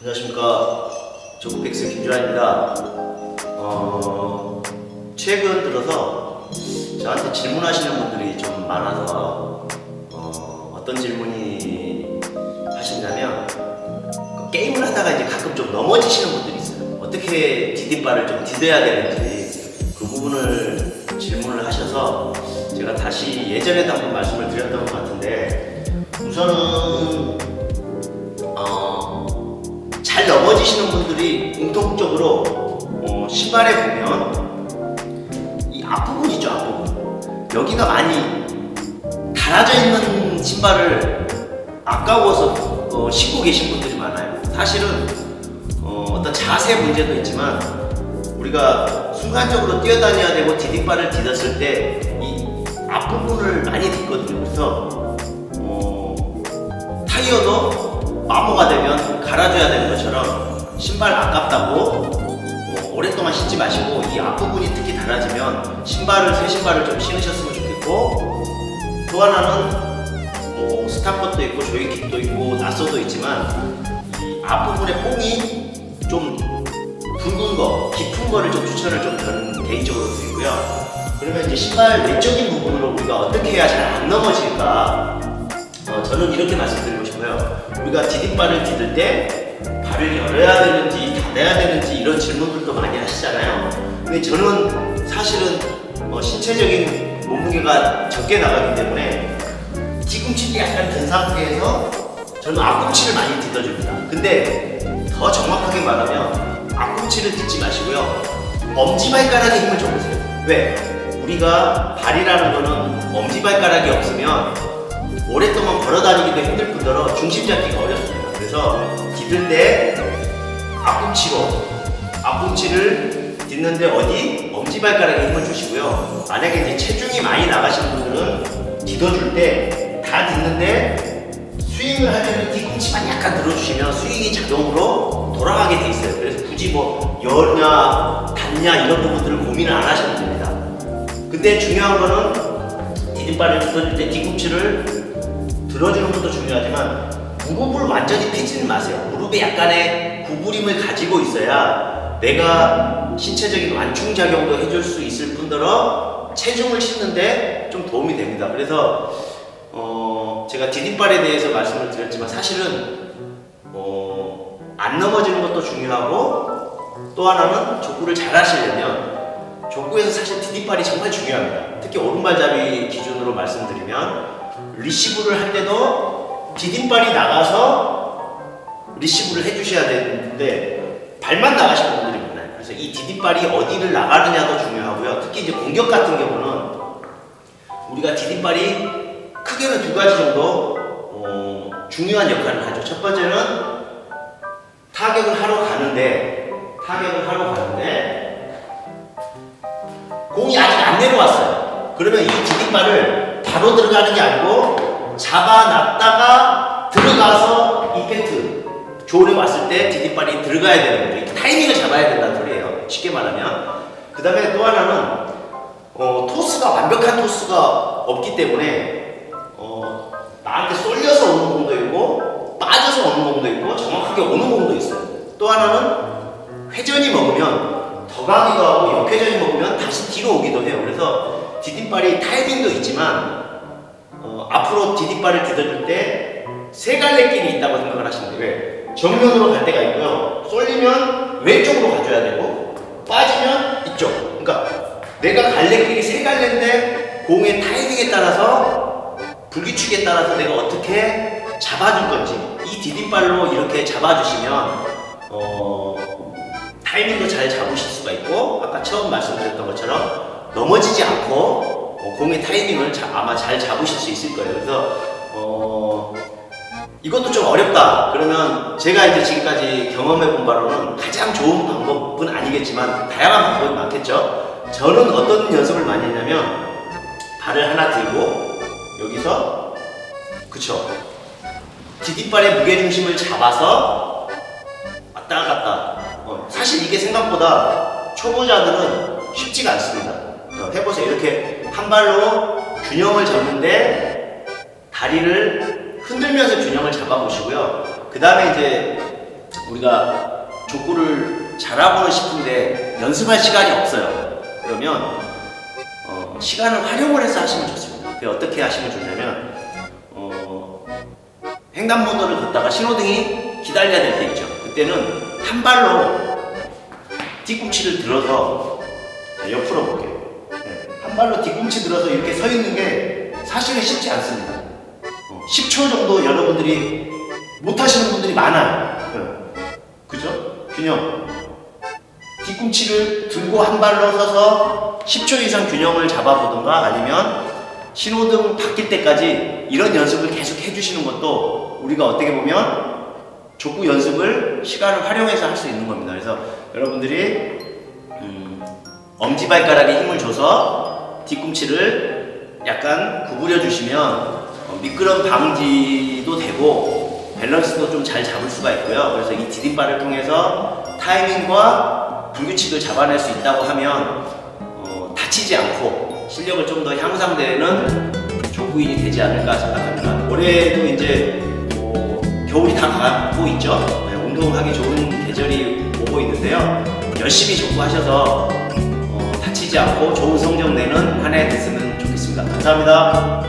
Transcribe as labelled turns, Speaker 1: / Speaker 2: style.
Speaker 1: 안녕하십니까. 조국백스 김주환입니다. 최근 들어서 저한테 질문하시는 분들이 좀 많아서 어떤 질문이 하시냐면 게임을 하다가 이제 가끔 좀 넘어지시는 분들이 있어요. 어떻게 디딤발을 좀 디뎌야 되는지 그 부분을 질문을 하셔서 제가 다시 예전에도 한번 말씀을 드렸던 것 같은데, 우선은 잘 넘어지시는 분들이 공통적으로 신발에 보면 이 앞부분 있죠, 앞부분. 여기가 많이 달아져 있는 신발을 아까워서 신고 계신 분들이 많아요. 사실은 어떤 자세 문제도 있지만 우리가 순간적으로 뛰어다녀야 되고 디딤발을 디뎠을 때 이 앞부분을 많이 딛거든요. 그래서 타이어도 마모가 되면 갈아줘야 되는 것처럼 신발 아깝다고 오랫동안 신지 마시고 이 앞부분이 특히 달아지면 새 신발을 좀 신으셨으면 좋겠고, 또 하나는 스타컷도 있고 조이킥도 있고 낯서도 있지만 이 앞부분의 뽕이 좀 굵은 거, 깊은 거를 좀 추천을 좀 저는 개인적으로 드리고요. 그러면 이제 신발 외적인 부분으로 우리가 어떻게 해야 잘 안 넘어질까? 저는 이렇게 말씀드리고 싶어요. 우리가 디딤발을 디딜 때 발을 열어야 되는지 닫아야 되는지 이런 질문들도 많이 하시잖아요. 근데 저는 사실은 신체적인 몸무게가 적게 나가기 때문에 뒤꿈치가 약간 든 상태에서 저는 앞꿈치를 많이 디뎌줍니다. 근데 더 정확하게 말하면 앞꿈치를 딛지 마시고요, 엄지발가락에 힘을 줘보세요. 왜? 우리가 발이라는 거는 엄지발가락이 없으면 오랫동안 걸어다니기도 힘들 뿐더러 중심 잡기가 어렵습니다. 그래서 디딜 때 앞꿈치를 딛는데 어디? 엄지발가락에 힘을 주시고요. 만약에 이제 체중이 많이 나가시는 분들은 디뎌줄 때 다 딛는데 스윙을 할 때는 뒤꿈치만 약간 들어주시면 스윙이 자동으로 돌아가게 돼 있어요. 그래서 굳이 열냐 닫냐 이런 부분들을 고민을 안 하셔도 됩니다. 근데 중요한 거는 디딤발을 디뎌줄 때 뒤꿈치를 들어주는 것도 중요하지만 무릎을 완전히 펴지는 마세요. 무릎에 약간의 구부림을 가지고 있어야 내가 신체적인 완충작용도 해줄 수 있을 뿐더러 체중을 싣는데 좀 도움이 됩니다. 그래서 제가 디딤발에 대해서 말씀을 드렸지만 사실은 안 넘어지는 것도 중요하고, 또 하나는 족구를 잘 하시려면 족구에서 사실 디딤발이 정말 중요합니다. 특히 오른발잡이 기준으로 말씀드리면 리시브를 할 때도 디딤발이 나가서 리시브를 해주셔야 되는데 발만 나가시는 분들이 많아요. 그래서 이 디딤발이 어디를 나가느냐도 중요하고요. 특히 이제 공격 같은 경우는 우리가 디딤발이 크게는 두 가지 정도 중요한 역할을 하죠. 첫 번째는 타격을 하러 가는데 공이 아직 안 내려왔어요. 그러면 이 디딤발을 바로 들어가는 게 아니고 잡아놨다가 들어가서 임팩트 존에 왔을 때 디딤발이 들어가야 되는 거죠. 타이밍을 잡아야 된다는 소리예요, 쉽게 말하면. 그 다음에 또 하나는 완벽한 토스가 없기 때문에 나한테 쏠려서 오는 공도 있고 빠져서 오는 공도 있고 정확하게 오는 공도 있어요. 또 하나는 회전이 먹으면 더 가기도 하고 역회전이 먹으면 다시 뒤로 오기도 해요. 그래서 디딤발이 타이밍도 있지만 앞으로 디딤발을 디뎌줄 때 세 갈래 길이 있다고 생각을 하시면 돼요. 왜? 정면으로 갈 때가 있고요, 쏠리면 왼쪽으로 가줘야 되고 빠지면 이쪽. 그러니까 내가 갈래길이 세 갈래인데 공의 타이밍에 따라서 불규칙에 따라서 내가 어떻게 잡아줄 건지 이 디딤발로 이렇게 잡아주시면 타이밍도 잘 잡으실 수가 있고, 아까 처음 말씀드렸던 것처럼 넘어지지 않고 공의 타이밍을 아마 잘 잡으실 수 있을 거예요. 그래서 이것도 좀 어렵다 그러면 제가 이제 지금까지 경험해본 바로는 가장 좋은 방법은 아니겠지만 다양한 방법이 많겠죠. 저는 어떤 연습을 많이 했냐면 발을 하나 들고 여기서 디딤발의 무게중심을 잡아서 왔다 갔다. 사실 이게 생각보다 초보자들은 쉽지가 않습니다. 해보세요. 이렇게 한 발로 균형을 잡는데 다리를 흔들면서 균형을 잡아보시고요. 그 다음에 이제 우리가 족구를 잘하고는 싶은데 연습할 시간이 없어요. 그러면 시간을 활용을 해서 하시면 좋습니다. 그게 어떻게 하시면 좋냐면 횡단보도를 걷다가 신호등이 기다려야 될 때 있죠. 그때는 한 발로 뒤꿈치를 들어서 옆으로 볼게요. 네, 한 발로 뒤꿈치 들어서 이렇게 서 있는 게 사실은 쉽지 않습니다. 10초 정도 여러분들이 못 하시는 분들이 많아요. 그죠? 균형. 뒤꿈치를 들고 한 발로 서서 10초 이상 균형을 잡아보던가 아니면 신호등 바뀔 때까지 이런 연습을 계속 해주시는 것도 우리가 어떻게 보면 족구 연습을 시간을 활용해서 할 수 있는 겁니다. 그래서 여러분들이 엄지발가락에 힘을 줘서 뒤꿈치를 약간 구부려 주시면 미끄럼 방지도 되고 밸런스도 좀 잘 잡을 수가 있고요. 그래서 이 디딤발을 통해서 타이밍과 불규칙을 잡아낼 수 있다고 하면 다치지 않고 실력을 좀 더 향상되는 족구인이 되지 않을까 생각합니다. 올해도 이제 겨울이 다 가고 있죠. 네, 운동하기 좋은 계절이 오고 있는데요. 열심히 족구하셔서 다치지 않고 좋은 성적 내는 한 해 됐으면 좋겠습니다. 감사합니다.